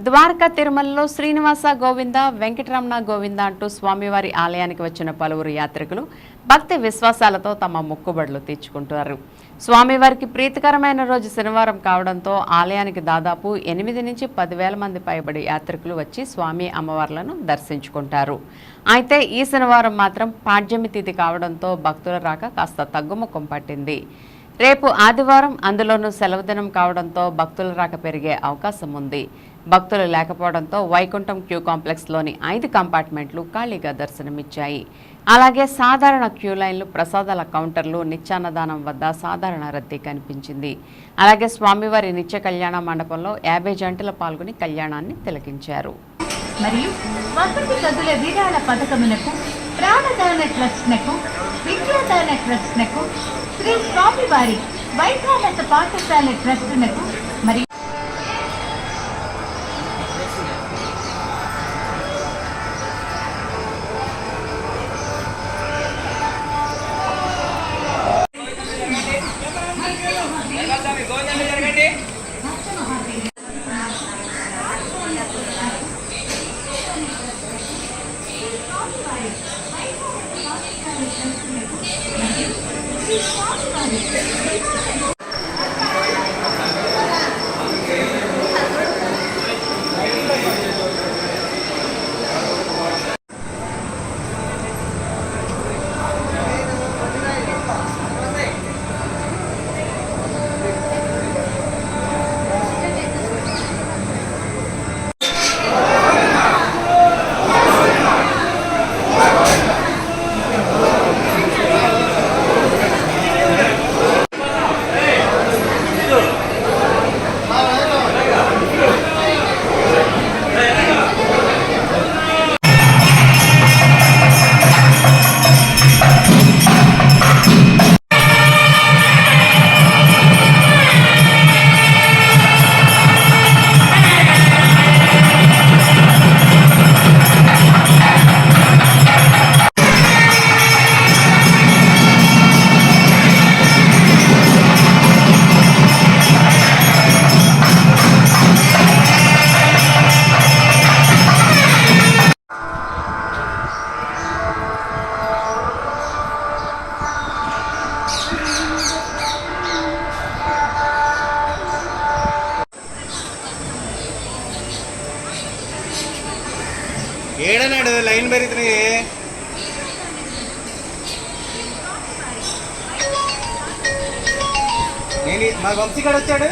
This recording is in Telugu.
ద్వారకా తిరుమలలో శ్రీనివాస గోవింద వెంకటరమణ గోవింద అంటూ స్వామివారి ఆలయానికి వచ్చిన పలువురు యాత్రికులు భక్తి విశ్వాసాలతో తమ మొక్కుబడులు తీర్చుకుంటారు. స్వామివారికి ప్రీతికరమైన రోజు శనివారం కావడంతో ఆలయానికి దాదాపు 8 నుంచి 10,000 మంది పైబడి యాత్రికులు వచ్చి స్వామి అమ్మవార్లను దర్శించుకుంటారు. అయితే ఈ శనివారం మాత్రం పాడ్యమి తిథి కావడంతో భక్తుల రాక కాస్త తగ్గుముఖం పట్టింది. రేపు ఆదివారం, అందులోనూ సెలవు దినం కావడంతో భక్తుల రాక పెరిగే అవకాశం ఉంది. భక్తులు లేకపోవడంతో వైకుంఠం క్యూ కాంప్లెక్స్లోని 5 కంపార్ట్మెంట్లు ఖాళీగా దర్శనమిచ్చాయి. అలాగే సాధారణ క్యూ లైన్లు, ప్రసాదాల కౌంటర్లు, నిత్యాన్నదానం వద్ద సాధారణ రద్దీ కనిపించింది. అలాగే స్వామివారి నిత్య కళ్యాణ మండపంలో 50 జంటలు పాల్గొని కళ్యాణాన్ని తిలకించారు. మరియు వసతి గదుల విరాళ పథకములకు, ప్రాణదాన ట్రస్ట్నకు, విద్యాదాన ట్రస్ట్నకు, శ్రీ స్వామివారి వైద్యాలత పాఠశాల ట్రస్ట్నకు మరియు ఏడనాడు లైన్ పెరుగుతున్నాయి. నేను మా వంశీ కాడ వచ్చాడు.